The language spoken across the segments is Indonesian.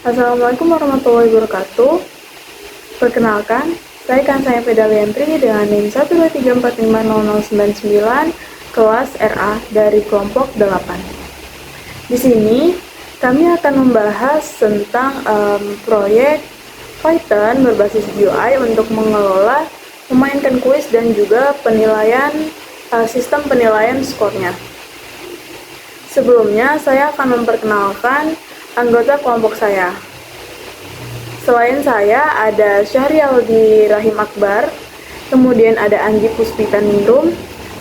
Assalamualaikum warahmatullahi wabarakatuh. Perkenalkan, saya Kansaya Pedaliantri dengan NIM 123450099 kelas RA dari kelompok 8. Di sini kami akan membahas tentang proyek Python berbasis GUI untuk mengelola, memainkan kuis dan juga penilaian sistem penilaian skornya. Sebelumnya, saya akan memperkenalkan anggota kelompok saya. Selain saya, ada Syahrialdi Rahim Akbar, kemudian ada Anggi Puspita Ningrum,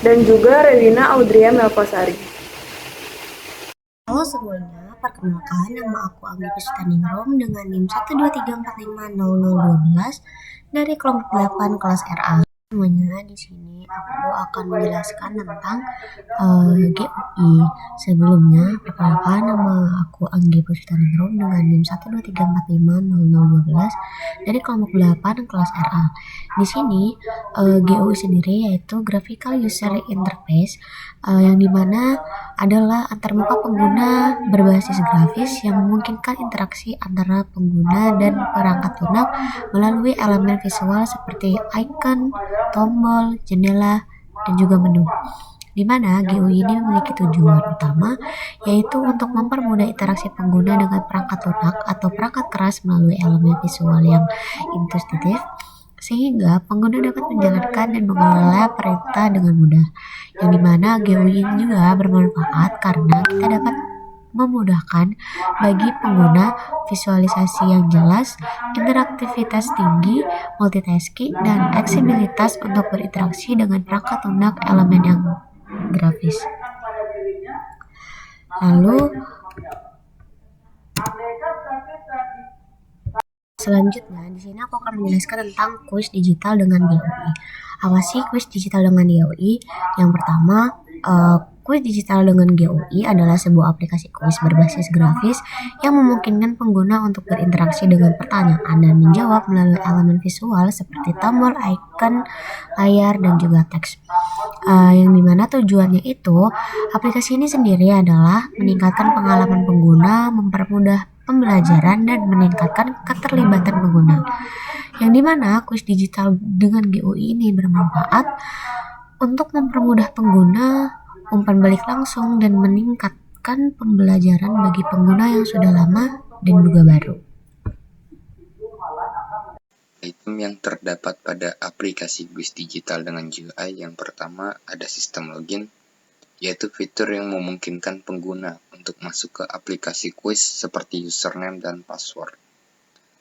dan juga Rewina Audria Melvasari. Halo semuanya, perkenalkan nama aku Anggi Puspita Ningrum dengan NIM 123450012 dari kelompok 8 kelas RA. Semuanya di sini aku akan menjelaskan tentang GUI. Sebelumnya, perkenalkan nama aku Anggi Puspita Ningrum dengan NIM 123450012 dari kelompok 8 kelas RA. Di sini GUI sendiri yaitu Graphical User Interface yang dimana adalah antarmuka pengguna berbasis grafis yang memungkinkan interaksi antara pengguna dan perangkat lunak melalui elemen visual seperti icon, tombol, jendela, dan juga menu. Di mana GUI ini memiliki tujuan utama yaitu untuk mempermudah interaksi pengguna dengan perangkat lunak atau perangkat keras melalui elemen visual yang intuitif sehingga pengguna dapat menjalankan dan mengelola perintah dengan mudah. Yang dimana GUI ini juga bermanfaat karena kita dapat memudahkan bagi pengguna visualisasi yang jelas, interaktivitas tinggi, multitasking, dan fleksibilitas untuk berinteraksi dengan perangkat lunak elemen yang grafis. Lalu selanjutnya di sini aku akan menjelaskan tentang kuis digital dengan GUI. Apa sih kuis digital dengan GUI? Yang pertama, kuis digital dengan GUI adalah sebuah aplikasi kuis berbasis grafis yang memungkinkan pengguna untuk berinteraksi dengan pertanyaan dan menjawab melalui elemen visual seperti tombol, icon, layar, dan juga teks. Yang dimana tujuannya itu, aplikasi ini sendiri adalah meningkatkan pengalaman pengguna, mempermudah pembelajaran, dan meningkatkan keterlibatan pengguna. Yang dimana kuis digital dengan GUI ini bermanfaat untuk mempermudah pengguna, umpan balik langsung, dan meningkatkan pembelajaran bagi pengguna yang sudah lama dan juga baru. Item yang terdapat pada aplikasi kuis digital dengan GUI yang pertama ada sistem login, yaitu fitur yang memungkinkan pengguna untuk masuk ke aplikasi kuis seperti username dan password.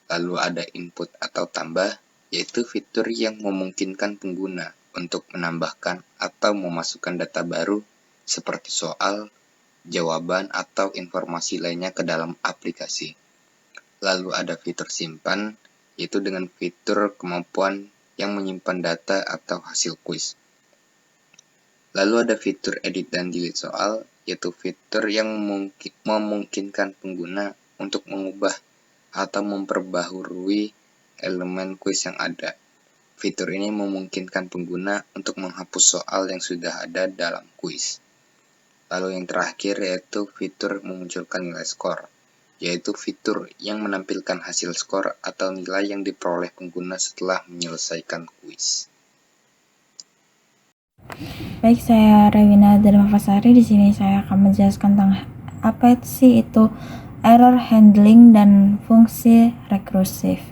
Lalu ada input atau tambah, yaitu fitur yang memungkinkan pengguna untuk menambahkan atau memasukkan data baru seperti soal, jawaban, atau informasi lainnya ke dalam aplikasi. Lalu ada fitur simpan, yaitu dengan fitur kemampuan yang menyimpan data atau hasil kuis. Lalu ada fitur edit dan delete soal, yaitu fitur yang memungkinkan pengguna untuk mengubah atau memperbaharui elemen kuis yang ada. Fitur ini memungkinkan pengguna untuk menghapus soal yang sudah ada dalam kuis. Lalu yang terakhir yaitu fitur memunculkan nilai skor, yaitu fitur yang menampilkan hasil skor atau nilai yang diperoleh pengguna setelah menyelesaikan kuis. Baik, saya Rewina Melvasari. Di sini saya akan menjelaskan tentang apa sih itu error handling dan fungsi rekursif.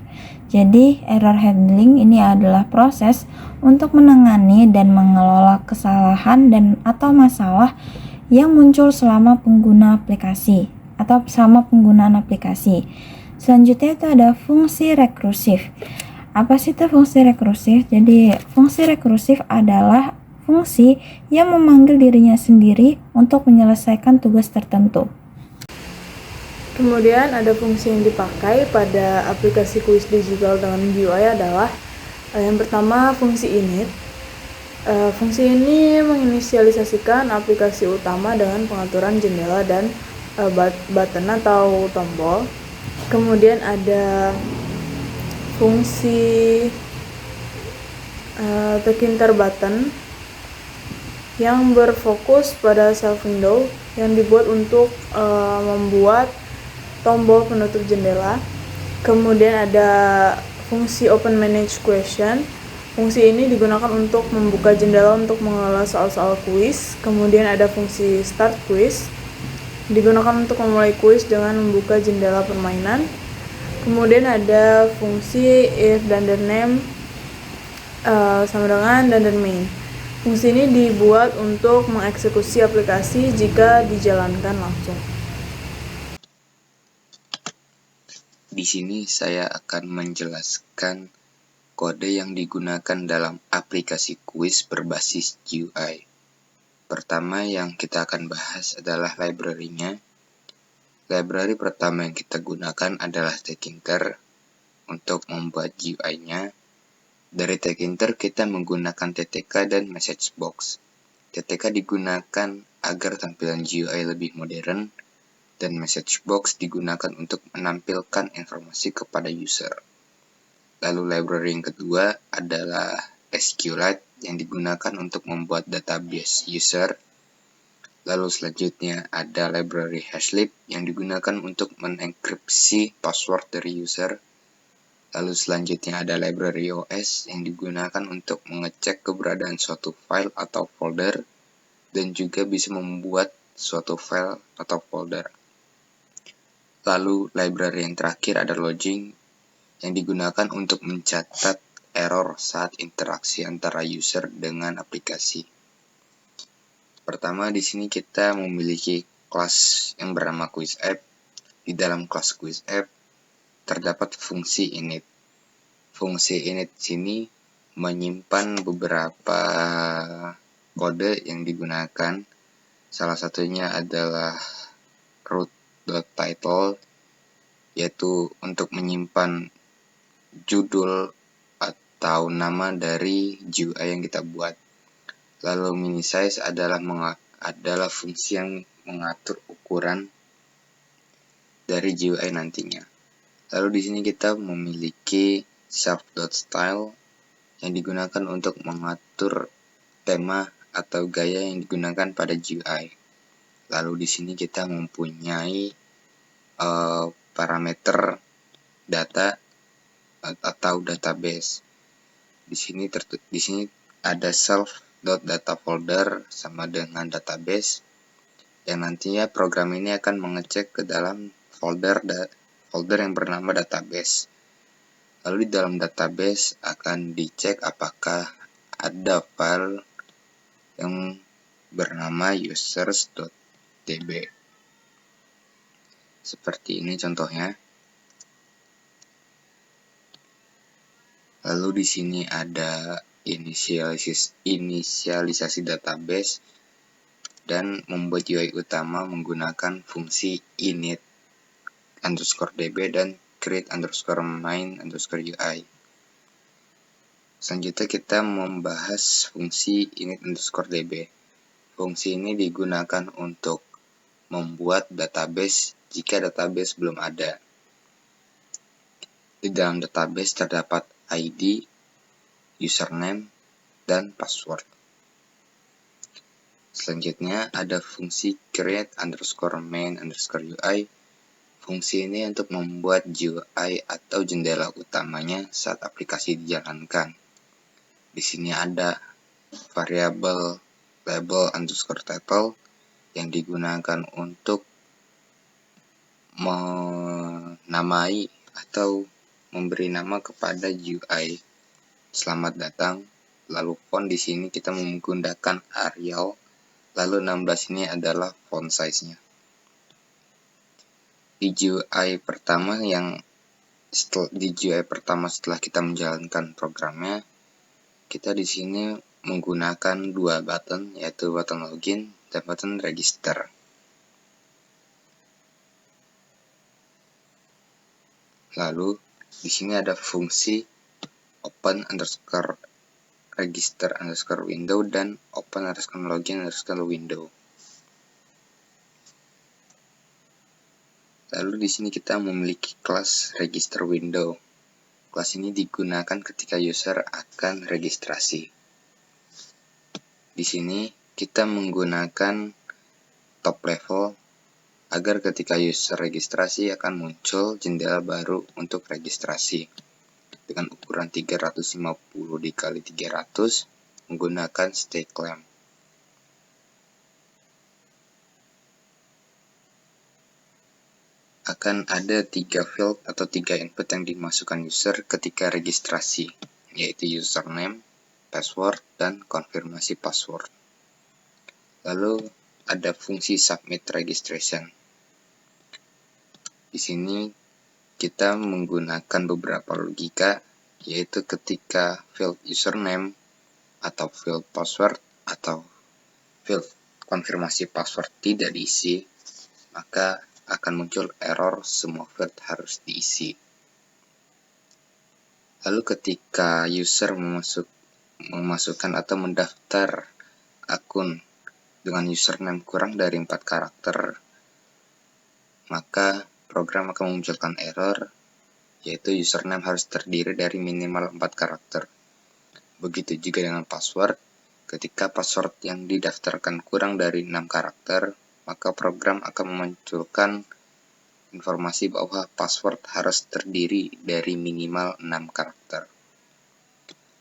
Jadi, error handling ini adalah proses untuk menangani dan mengelola kesalahan dan atau masalah yang muncul selama pengguna aplikasi atau selama penggunaan aplikasi. Selanjutnya itu ada fungsi rekursif. Apa sih itu fungsi rekursif? Jadi, fungsi rekursif adalah fungsi yang memanggil dirinya sendiri untuk menyelesaikan tugas tertentu. Kemudian ada fungsi yang dipakai pada aplikasi kuis digital dengan GUI adalah yang pertama fungsi init. Fungsi ini menginisialisasikan aplikasi utama dengan pengaturan jendela dan button atau tombol. Kemudian ada fungsi Tkinter button yang berfokus pada self window yang dibuat untuk membuat tombol penutup jendela. Kemudian ada fungsi Open Manage Question. Fungsi ini digunakan untuk membuka jendela untuk mengelola soal-soal kuis. Kemudian ada fungsi Start Quiz, digunakan untuk memulai kuis dengan membuka jendela permainan. Kemudian ada fungsi If dan then name sama dengan dan then main. Fungsi ini dibuat untuk mengeksekusi aplikasi jika dijalankan langsung. Di sini saya akan menjelaskan kode yang digunakan dalam aplikasi kuis berbasis GUI. Pertama yang kita akan bahas adalah library-nya. Library pertama yang kita gunakan adalah Tkinter untuk membuat GUI-nya. Dari Tkinter kita menggunakan TTK dan Message Box. TTK digunakan agar tampilan GUI lebih modern, dan Message Box digunakan untuk menampilkan informasi kepada user. Lalu library yang kedua adalah SQLite yang digunakan untuk membuat database user. Lalu selanjutnya ada library Hashlib yang digunakan untuk menenkripsi password dari user. Lalu selanjutnya ada library OS yang digunakan untuk mengecek keberadaan suatu file atau folder dan juga bisa membuat suatu file atau folder. Lalu library yang terakhir ada login yang digunakan untuk mencatat error saat interaksi antara user dengan aplikasi. Pertama di sini kita memiliki kelas yang bernama QuizApp. Di dalam kelas QuizApp terdapat fungsi init. Fungsi init sini menyimpan beberapa kode yang digunakan. Salah satunya adalah root.title, yaitu untuk menyimpan judul atau nama dari GUI yang kita buat. Lalu minisize adalah fungsi yang mengatur ukuran dari GUI nantinya. Lalu di sini kita memiliki self.style yang digunakan untuk mengatur tema atau gaya yang digunakan pada GUI. Lalu di sini kita mempunyai parameter data atau database. Di sini ada self.data folder sama dengan database yang nantinya program ini akan mengecek ke dalam folder yang bernama database. Lalu di dalam database akan dicek apakah ada file yang bernama users.db. Seperti ini contohnya. Lalu di sini ada inisialisasi database dan membuat UI utama menggunakan fungsi init_db dan create_main_UI. Selanjutnya kita membahas fungsi init_db. Fungsi ini digunakan untuk membuat database jika database belum ada. Di dalam database terdapat ID, username, dan password. Selanjutnya ada fungsi create_main_UI. Fungsi ini untuk membuat GUI atau jendela utamanya saat aplikasi dijalankan. Di sini ada variabel label_title yang digunakan untuk menamai atau memberi nama kepada GUI. Selamat datang. Lalu font di sini kita menggunakan Arial. Lalu 16 ini adalah font size-nya. Di GUI pertama setelah kita menjalankan programnya, kita di sini menggunakan dua button, yaitu button login dan button register. Lalu di sini ada fungsi open_register_window dan open_login_window. Lalu di sini kita memiliki kelas register window. Kelas ini digunakan ketika user akan registrasi. Di sini kita menggunakan top level, agar ketika user registrasi akan muncul jendela baru untuk registrasi dengan ukuran 350 dikali 300 menggunakan stake lamp. Akan ada 3 field atau 3 input yang dimasukkan user ketika registrasi, yaitu username, password, dan konfirmasi password. Lalu ada fungsi submit registration. Di sini kita menggunakan beberapa logika, yaitu ketika field username atau field password atau field konfirmasi password tidak diisi, maka akan muncul error semua field harus diisi. Lalu ketika user memasukkan atau mendaftar akun dengan username kurang dari 4 karakter, maka program akan memunculkan error, yaitu username harus terdiri dari minimal 4 karakter. Begitu juga dengan password. Ketika password yang didaftarkan kurang dari 6 karakter, maka program akan memunculkan informasi bahwa password harus terdiri dari minimal 6 karakter.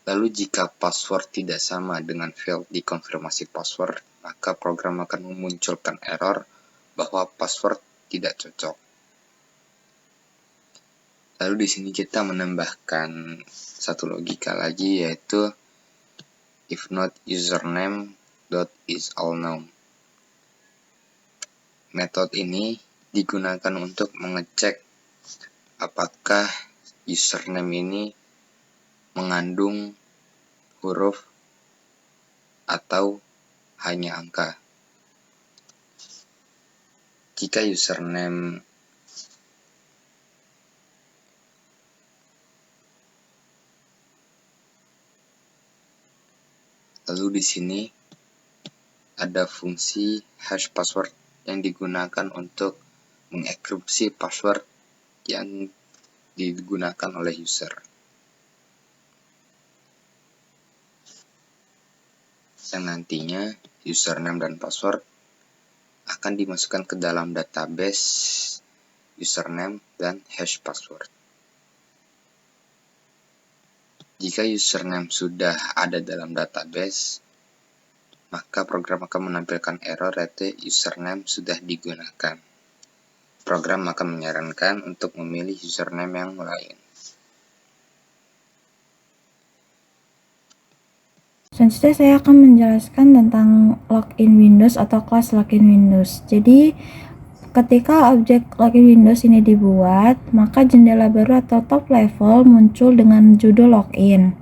Lalu jika password tidak sama dengan field di konfirmasi password, maka program akan memunculkan error bahwa password tidak cocok. Lalu di sini kita menambahkan satu logika lagi, yaitu if not username dot is all known. Metode ini digunakan untuk mengecek apakah username ini mengandung huruf atau hanya angka. Jika username lalu di sini ada fungsi hash password yang digunakan untuk mengekripsi password yang digunakan oleh user. Yang nantinya username dan password akan dimasukkan ke dalam database username dan hash password. Jika username sudah ada dalam database, maka program akan menampilkan error yaitu username sudah digunakan. Program akan menyarankan untuk memilih username yang lain. Selanjutnya saya akan menjelaskan tentang login Windows atau kelas login Windows. Jadi ketika objek login Windows ini dibuat, maka jendela baru atau top level muncul dengan judul login.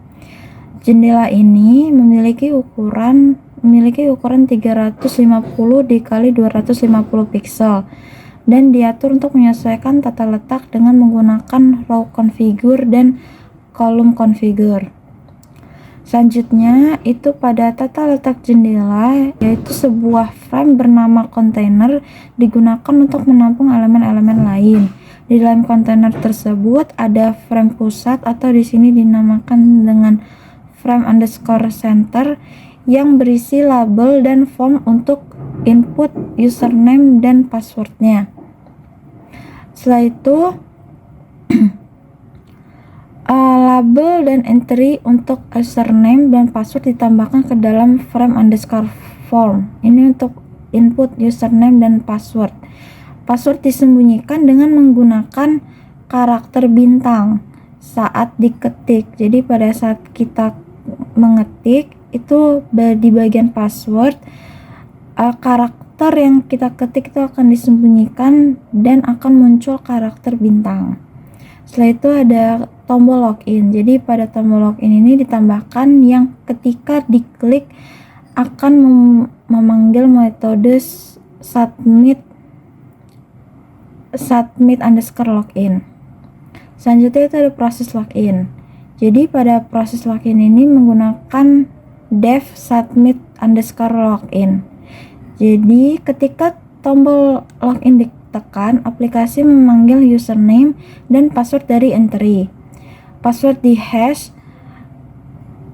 Jendela ini memiliki ukuran 350 dikali 250 pixel dan diatur untuk menyesuaikan tata letak dengan menggunakan row configure dan column configure. Selanjutnya itu pada tata letak jendela, yaitu sebuah frame bernama container digunakan untuk menampung elemen-elemen lain. Di dalam kontainer tersebut ada frame pusat atau di sini dinamakan dengan frame underscore center yang berisi label dan form untuk input username dan passwordnya. Setelah itu label dan entry untuk username dan password ditambahkan ke dalam frame underscore form. Ini untuk input username dan password. Password disembunyikan dengan menggunakan karakter bintang saat diketik. Jadi pada saat kita mengetik itu di bagian password, karakter yang kita ketik itu akan disembunyikan dan akan muncul karakter bintang. Setelah itu ada tombol login. Jadi pada tombol login ini ditambahkan yang ketika diklik akan memanggil metode submit underscore login. Selanjutnya itu ada proses login. Jadi pada proses login ini menggunakan dev submit underscore login. Jadi ketika tombol login ditekan, aplikasi memanggil username dan password dari entry. Password di hash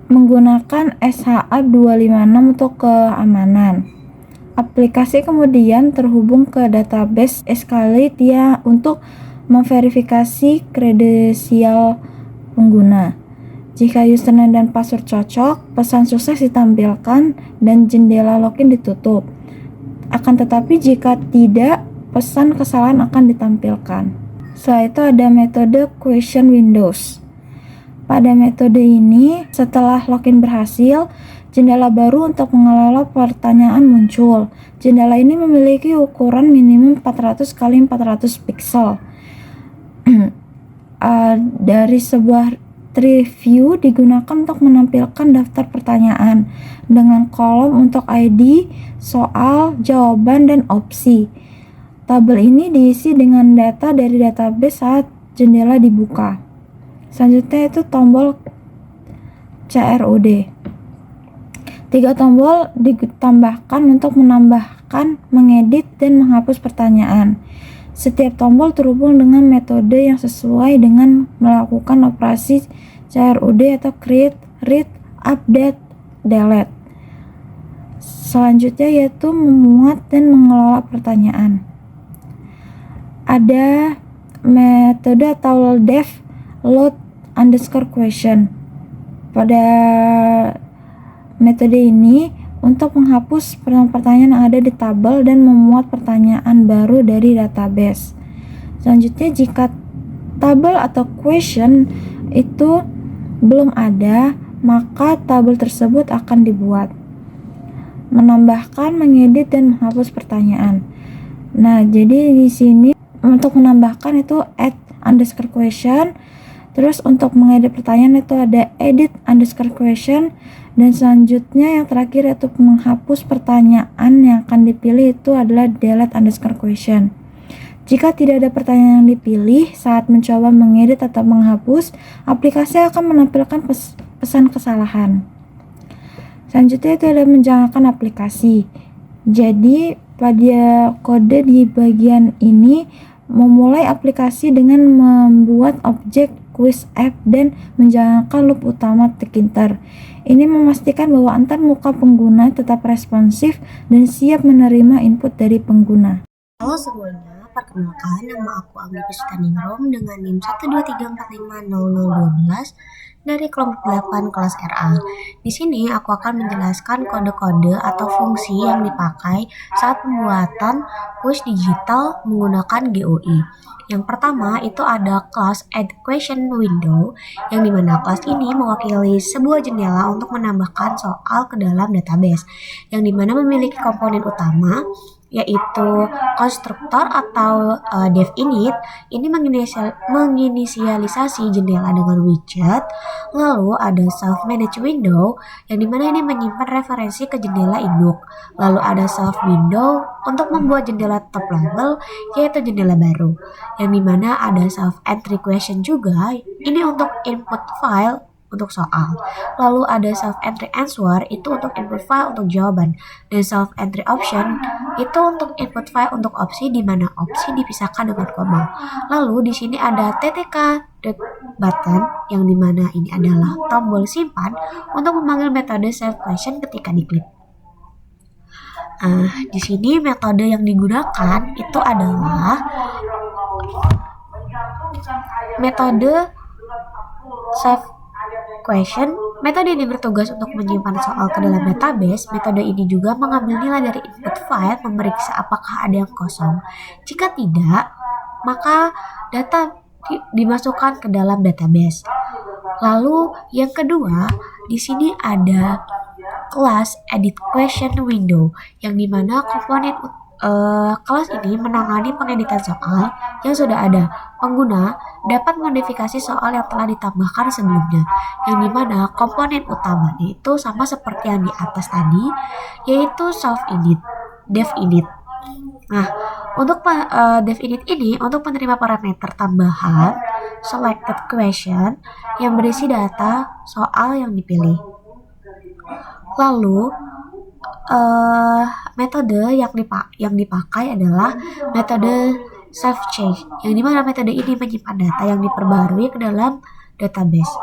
menggunakan SHA-256 untuk keamanan. Aplikasi kemudian terhubung ke database SQLite ya untuk memverifikasi kredensial pengguna. Jika username dan password cocok, pesan sukses ditampilkan dan jendela login ditutup. Akan tetapi jika tidak, pesan kesalahan akan ditampilkan. Setelah itu ada metode question windows. Pada metode ini, setelah login berhasil, jendela baru untuk mengelola pertanyaan muncul. Jendela ini memiliki ukuran minimum 400 x 400 pixel. Dari sebuah tree view digunakan untuk menampilkan daftar pertanyaan dengan kolom untuk ID, soal, jawaban, dan opsi. Tabel ini diisi dengan data dari database saat jendela dibuka. Selanjutnya itu tombol CRUD. 3 tombol ditambahkan untuk menambahkan, mengedit, dan menghapus pertanyaan. Setiap tombol terhubung dengan metode yang sesuai dengan melakukan operasi CRUD atau create, read, update, delete. Selanjutnya yaitu memuat dan mengelola pertanyaan. Ada metode atau def load underscore question. Pada metode ini untuk menghapus pertanyaan yang ada di tabel dan memuat pertanyaan baru dari database. Selanjutnya jika tabel atau question itu belum ada, maka tabel tersebut akan dibuat. Menambahkan, mengedit, dan menghapus pertanyaan. Nah, jadi di sini untuk menambahkan itu add underscore question. Terus untuk mengedit pertanyaan itu ada edit underscore question. Dan selanjutnya yang terakhir yaitu menghapus pertanyaan yang akan dipilih itu adalah delete underscore question. Jika tidak ada pertanyaan yang dipilih saat mencoba mengedit atau menghapus, aplikasi akan menampilkan pesan kesalahan. Selanjutnya itu ada menjalankan aplikasi. Jadi pada kode di bagian ini memulai aplikasi dengan membuat objek quiz app dan menjalankan loop utama Tkinter. Ini memastikan bahwa antar muka pengguna tetap responsif dan siap menerima input dari pengguna. Halo semuanya, perkenalkan nama aku Anggi Puspitaningrum dengan NIM 123450012 dari kelompok 8 kelas RA. Di sini aku akan menjelaskan kode-kode atau fungsi yang dipakai saat pembuatan kuis digital menggunakan GUI. Yang pertama itu ada class add question window, yang dimana kelas ini mewakili sebuah jendela untuk menambahkan soal ke dalam database, yang dimana memiliki komponen utama yaitu konstruktor atau dev init. Ini menginisialisasi jendela dengan widget. Lalu ada self manage window, yang dimana ini menyimpan referensi ke jendela induk. Lalu ada self window untuk membuat jendela top level, yaitu jendela baru, yang dimana ada self entry question juga. Ini untuk input file untuk soal. Lalu ada self entry answer, itu untuk input file untuk jawaban, dan self entry option itu untuk input file untuk opsi, di mana opsi dipisahkan dengan koma. Lalu di sini ada ttk button, yang dimana ini adalah tombol simpan untuk memanggil metode save question ketika diklik. Di sini metode yang digunakan itu adalah metode save question. Metode ini bertugas untuk menyimpan soal ke dalam database. Metode ini juga mengambil nilai dari input file, memeriksa apakah ada yang kosong. Jika tidak, maka data dimasukkan ke dalam database. Lalu yang kedua, di sini ada class edit question window, yang dimana komponen kelas ini menangani pengeditan soal yang sudah ada. Pengguna dapat modifikasi soal yang telah ditambahkan sebelumnya, yang dimana komponen utamanya itu sama seperti yang di atas tadi, yaitu self init, dev init. Nah, untuk dev init ini untuk menerima parameter tambahan selected question yang berisi data soal yang dipilih. Lalu metode yang dipakai adalah metode save change, yang dimana metode ini menyimpan data yang diperbarui ke dalam database.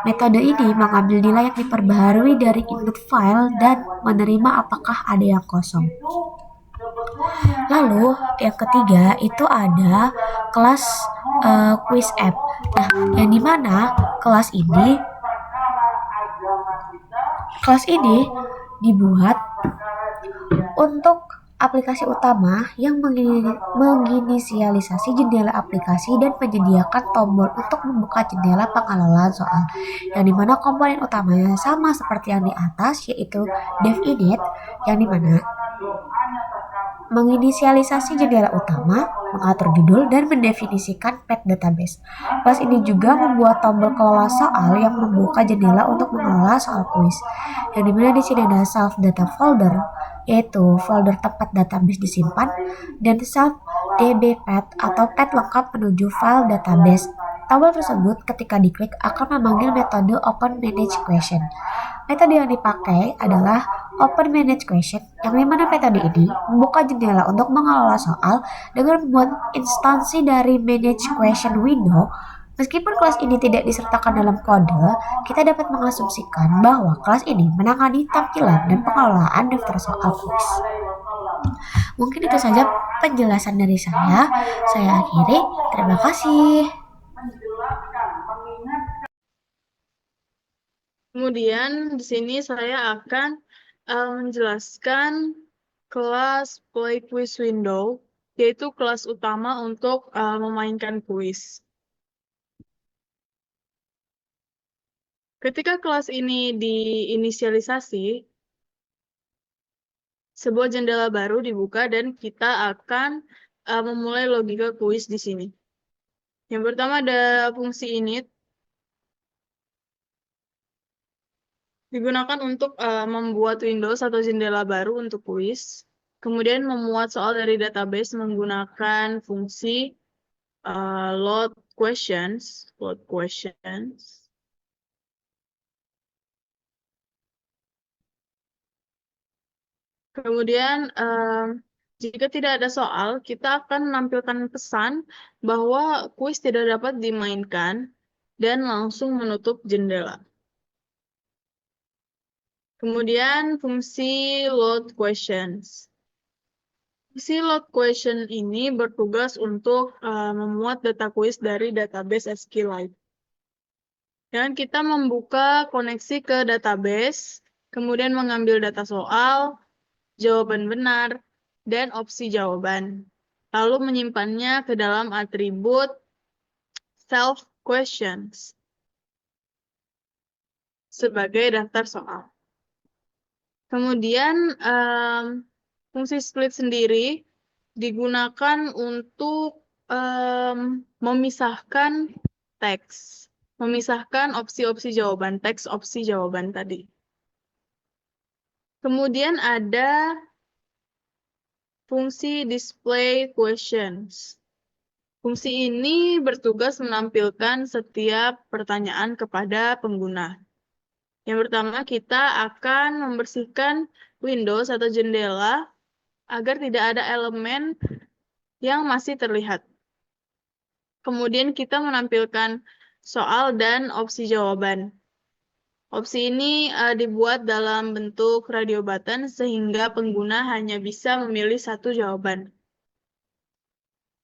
Metode ini mengambil nilai yang diperbaharui dari input file dan menerima apakah ada yang kosong. Lalu yang ketiga itu ada kelas quiz app. Nah, yang dimana kelas ini dibuat untuk aplikasi utama yang menginisialisasi jendela aplikasi dan menyediakan tombol untuk membuka jendela pengelolaan soal, yang dimana komponen utamanya sama seperti yang di atas, yaitu dev init, yang dimana menginisialisasi jendela utama, mengatur judul, dan mendefinisikan path database. Kelas ini juga membuat tombol kelola soal yang membuka jendela untuk mengelola soal kuis, yang dimana di sini ada self data folder, yaitu folder tempat database disimpan, dan self db path atau path lengkap menuju file database. Tombol tersebut ketika diklik akan memanggil metode open manage question. Metode yang dipakai adalah open manage question, yang dimana metode ini membuka jendela untuk mengelola soal dengan membuat instansi dari manage question window. Meskipun kelas ini tidak disertakan dalam kode, kita dapat mengasumsikan bahwa kelas ini menangani tampilan dan pengelolaan daftar soal kuis. Mungkin itu saja penjelasan dari saya. Saya akhiri. Terima kasih. Kemudian di sini saya akan menjelaskan kelas Play Quiz Window, yaitu kelas utama untuk memainkan kuis. Ketika kelas ini diinisialisasi, sebuah jendela baru dibuka dan kita akan memulai logika kuis di sini. Yang pertama ada fungsi init, digunakan untuk membuat Windows atau jendela baru untuk kuis. Kemudian memuat soal dari database menggunakan fungsi load questions. Kemudian jika tidak ada soal, kita akan menampilkan pesan bahwa kuis tidak dapat dimainkan dan langsung menutup jendela. Kemudian fungsi load questions. Fungsi load question ini bertugas untuk memuat data kuis dari database SQLite. Dan kita membuka koneksi ke database, kemudian mengambil data soal, jawaban benar, dan opsi jawaban. Lalu menyimpannya ke dalam atribut self questions sebagai daftar soal. Kemudian fungsi split sendiri digunakan untuk memisahkan teks, memisahkan opsi-opsi jawaban, teks opsi jawaban tadi. Kemudian ada fungsi display questions. Fungsi ini bertugas menampilkan setiap pertanyaan kepada pengguna. Yang pertama, kita akan membersihkan Windows atau jendela agar tidak ada elemen yang masih terlihat. Kemudian kita menampilkan soal dan opsi jawaban. Opsi ini dibuat dalam bentuk radio button sehingga pengguna hanya bisa memilih satu jawaban.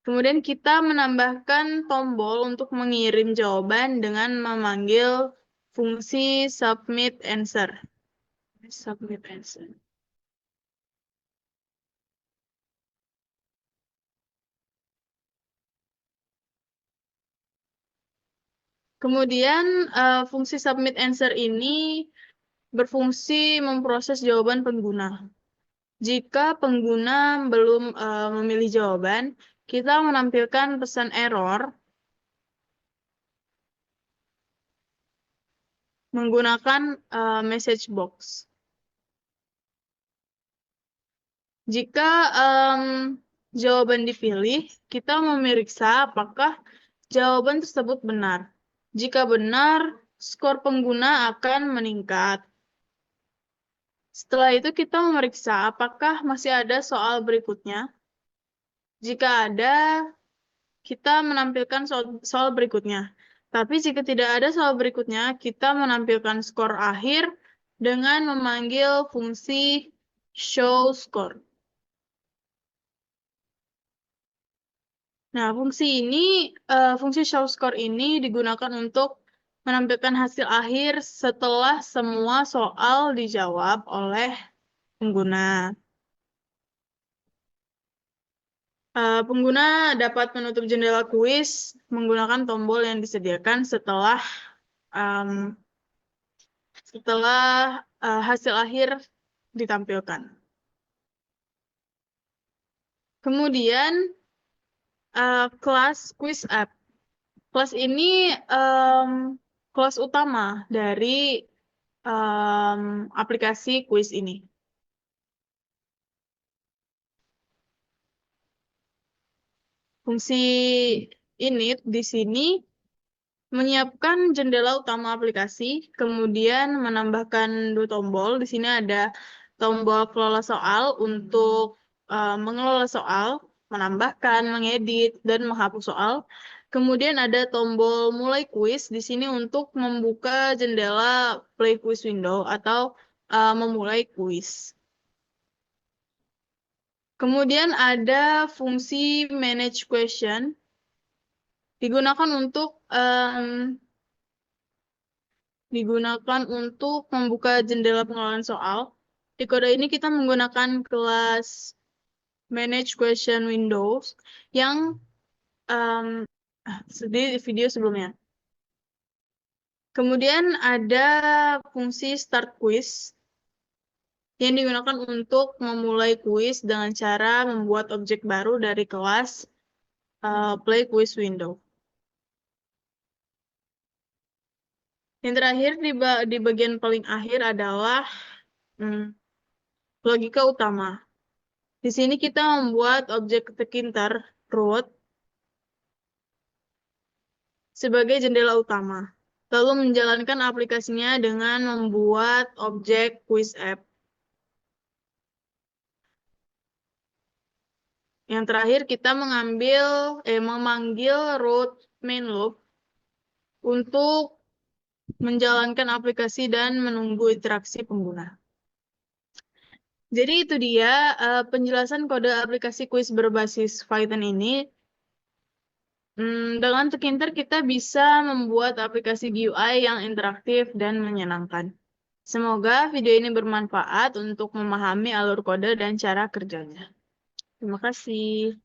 Kemudian kita menambahkan tombol untuk mengirim jawaban dengan memanggil fungsi submit answer. Kemudian fungsi submit answer ini berfungsi memproses jawaban pengguna. Jika pengguna belum memilih jawaban, kita menampilkan pesan error menggunakan message box. Jika jawaban dipilih, kita memeriksa apakah jawaban tersebut benar. Jika benar, skor pengguna akan meningkat. Setelah itu kita memeriksa apakah masih ada soal berikutnya. Jika ada, kita menampilkan soal berikutnya. Tapi jika tidak ada soal berikutnya, kita menampilkan skor akhir dengan memanggil fungsi show score. Nah, fungsi show score ini digunakan untuk menampilkan hasil akhir setelah semua soal dijawab oleh pengguna. Pengguna dapat menutup jendela kuis menggunakan tombol yang disediakan setelah hasil akhir ditampilkan. Kemudian kelas quiz app. Kelas ini kelas utama dari aplikasi quiz ini. Fungsi init di sini menyiapkan jendela utama aplikasi, kemudian menambahkan dua tombol. Di sini ada tombol kelola soal untuk mengelola soal, menambahkan, mengedit, dan menghapus soal. Kemudian ada tombol mulai kuis di sini untuk membuka jendela play quiz window atau memulai kuis. Kemudian ada fungsi manage question digunakan untuk membuka jendela pengelolaan soal. Di kode ini kita menggunakan kelas manage question windows yang di video sebelumnya. Kemudian ada fungsi start quiz yang digunakan untuk memulai kuis dengan cara membuat objek baru dari kelas play quiz window. Yang terakhir di bagian paling akhir adalah logika utama. Di sini kita membuat objek tekinter root sebagai jendela utama, lalu menjalankan aplikasinya dengan membuat objek quiz app. Yang terakhir kita memanggil root main loop untuk menjalankan aplikasi dan menunggu interaksi pengguna. Jadi itu dia penjelasan kode aplikasi kuis berbasis Python ini. Dengan Tkinter kita bisa membuat aplikasi GUI yang interaktif dan menyenangkan. Semoga video ini bermanfaat untuk memahami alur kode dan cara kerjanya. Terima kasih.